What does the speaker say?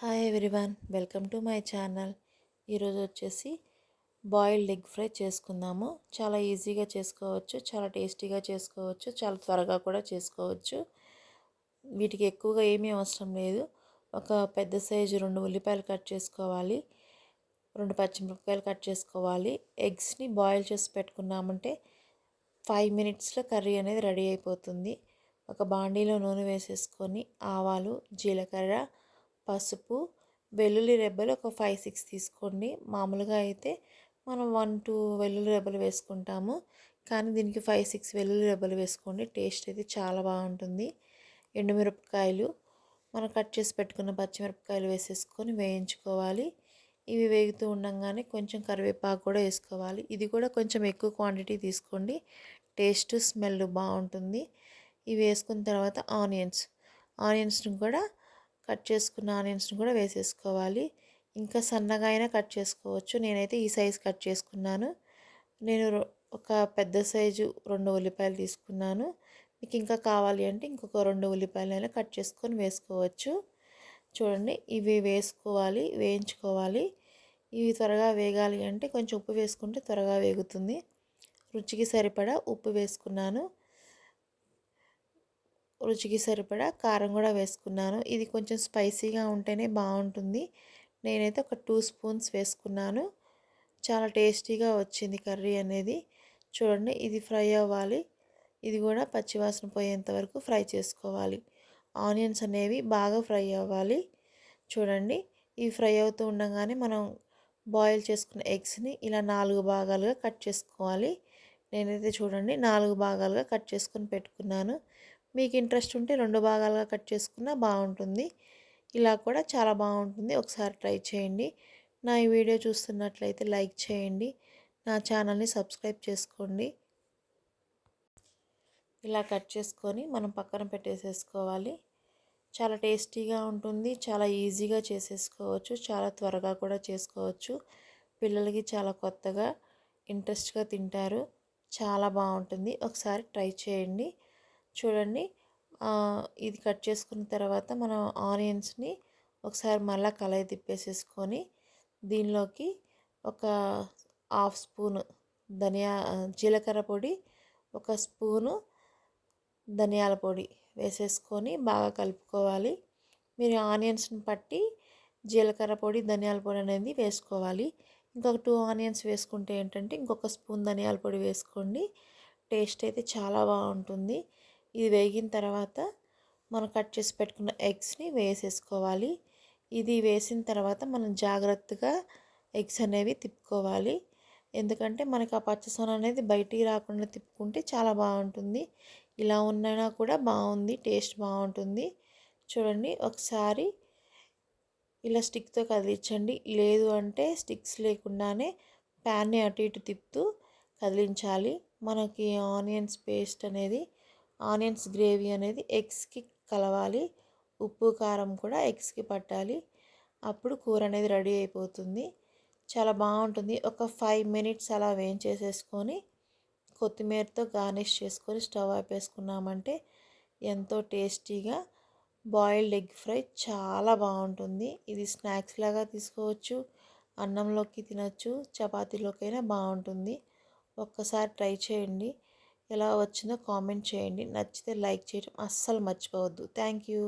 Hi everyone, welcome to my channel. ఈరోజు వచ్చేసి boiled egg fry చేసుకుందాము. చాలా ఈజీగా చేసుకోవచ్చు, చాలా టేస్టీగా చేసుకోవచ్చు, చాలా త్వరగా కూడా చేసుకోవచ్చు. వీటికి ఎక్కువగా ఏమీ అవసరం లేదు. ఒక పెద్ద సైజు 2 ఉల్లిపాయలు కట్ చేసుకోవాలి, 2 పచ్చిమిరపకాయలు కట్ చేసుకోవాలి. ఎగ్స్ని బాయిల్ చేసి పెట్టుకున్నామంటే 5 మినిట్స్లో కర్రీ అనేది రెడీ అయిపోతుంది. ఒక బాండీలో నూనె వేసేసుకొని ఆవాలు, జీలకర్ర, పసుపు, వెల్లుల్లి రెబ్బలు ఒక 5-6 తీసుకోండి. మామూలుగా అయితే మనం 1-2 వెల్లుల్లి రెబ్బలు వేసుకుంటాము, కానీ దీనికి 5-6 వెల్లుల్లి రెబ్బలు వేసుకోండి. టేస్ట్ అయితే చాలా బాగుంటుంది. ఎండుమిరపకాయలు, మనం కట్ చేసి పెట్టుకున్న పచ్చిమిరపకాయలు వేసేసుకొని వేయించుకోవాలి. ఇవి వేగుతూ ఉండగానే కొంచెం కరివేపాకు కూడా వేసుకోవాలి. ఇది కూడా కొంచెం ఎక్కువ క్వాంటిటీ తీసుకోండి, టేస్ట్ స్మెల్ బాగుంటుంది. ఇవి వేసుకున్న తర్వాత ఆనియన్స్ని కూడా కట్ చేసుకున్న ఆనియన్స్ని కూడా వేసేసుకోవాలి. ఇంకా సన్నగా అయినా కట్ చేసుకోవచ్చు. నేనైతే ఈ సైజ్ కట్ చేసుకున్నాను. నేను ఒక పెద్ద సైజు 2 ఉల్లిపాయలు తీసుకున్నాను. మీకు ఇంకా కావాలి అంటే ఇంకొక 2 ఉల్లిపాయలైనా కట్ చేసుకొని వేసుకోవచ్చు. చూడండి, ఇవి వేసుకోవాలి, వేయించుకోవాలి. ఇవి త్వరగా వేగాలి అంటే కొంచెం ఉప్పు వేసుకుంటే త్వరగా వేగుతుంది. రుచికి సరిపడా ఉప్పు వేసుకున్నాను, రుచికి సరిపడా కారం కూడా వేసుకున్నాను. ఇది కొంచెం స్పైసీగా ఉంటేనే బాగుంటుంది. నేనైతే ఒక 2 స్పూన్స్ వేసుకున్నాను. చాలా టేస్టీగా వచ్చింది కర్రీ అనేది. చూడండి, ఇది ఫ్రై అవ్వాలి. ఇది కూడా పచ్చివాసన పోయేంత వరకు ఫ్రై చేసుకోవాలి. ఆనియన్స్ అనేవి బాగా ఫ్రై అవ్వాలి. చూడండి, ఇవి ఫ్రై అవుతూ ఉండగానే మనం బాయిల్ చేసుకున్న ఎగ్స్ని ఇలా 4 భాగాలుగా కట్ చేసుకోవాలి. నేనైతే చూడండి 4 భాగాలుగా కట్ చేసుకొని పెట్టుకున్నాను. మీకు ఇంట్రెస్ట్ ఉంటే 2 భాగాలుగా కట్ చేసుకున్నా బాగుంటుంది. ఇలా కూడా చాలా బాగుంటుంది. ఒకసారి ట్రై చేయండి. నా ఈ వీడియో చూస్తున్నట్లయితే లైక్ చేయండి, నా ఛానల్ని సబ్స్క్రైబ్ చేసుకోండి. ఇలా కట్ చేసుకొని మనం పక్కన పెట్టేసేసుకోవాలి. చాలా టేస్టీగా ఉంటుంది, చాలా ఈజీగా చేసేసుకోవచ్చు, చాలా త్వరగా కూడా చేసుకోవచ్చు. పిల్లలకి చాలా కొత్తగా ఇంట్రెస్ట్గా తింటారు. చాలా బాగుంటుంది. ఒకసారి ట్రై చేయండి. చూడండి, ఇది కట్ చేసుకున్న తర్వాత మనం ఆనియన్స్ని ఒకసారి మళ్ళీ కలయి తిప్పేసేసుకొని దీనిలోకి ఒక 1/2 స్పూను జీలకర్ర పొడి, 1 స్పూను ధనియాల పొడి వేసేసుకొని బాగా కలుపుకోవాలి. మీరు ఆనియన్స్ని బట్టి జీలకర్ర పొడి, ధనియాల పొడి అనేది వేసుకోవాలి. ఇంకొక 2 ఆనియన్స్ వేసుకుంటే ఏంటంటే ఇంకొక స్పూన్ ధనియాల పొడి వేసుకోండి. టేస్ట్ అయితే చాలా బాగుంటుంది. ఇది వేగిన తర్వాత మనం కట్ చేసి పెట్టుకున్న ఎగ్స్ని వేసేసుకోవాలి. ఇది వేసిన తర్వాత మనం జాగ్రత్తగా ఎగ్స్ అనేవి తిప్పుకోవాలి. ఎందుకంటే మనకి ఆ పచ్చసొన అనేది బయటికి రాకుండా తిప్పుకుంటే చాలా బాగుంటుంది. ఇలా ఉన్నా కూడా బాగుంది, టేస్ట్ బాగుంటుంది. చూడండి, ఒకసారి ఇలా స్టిక్తో కదిలించండి. లేదు అంటే స్టిక్స్ లేకుండానే ప్యాన్ని అటు ఇటు తిప్పుతూ కదిలించాలి. మనకి ఆనియన్స్ గ్రేవీ అనేది ఎగ్స్కి కలవాలి. ఉప్పు కారం కూడా ఎగ్స్కి పట్టాలి. అప్పుడు కూర అనేది రెడీ అయిపోతుంది. చాలా బాగుంటుంది. ఒక 5 మినిట్స్ అలా వేయించేసేసుకొని కొత్తిమీరతో గార్నిష్ చేసుకొని స్టవ్ ఆపేసుకున్నామంటే ఎంతో టేస్టీగా బాయిల్డ్ ఎగ్ ఫ్రై చాలా బాగుంటుంది. ఇది స్నాక్స్ లాగా తీసుకోవచ్చు, అన్నంలోకి తినచ్చు, చపాతీలోకైనా బాగుంటుంది. ఒక్కసారి ట్రై చేయండి. ఎలా వచ్చిందో కామెంట్ చేయండి. నచ్చితే లైక్ చేయడం అస్సలు మర్చిపోవద్దు. Thank you.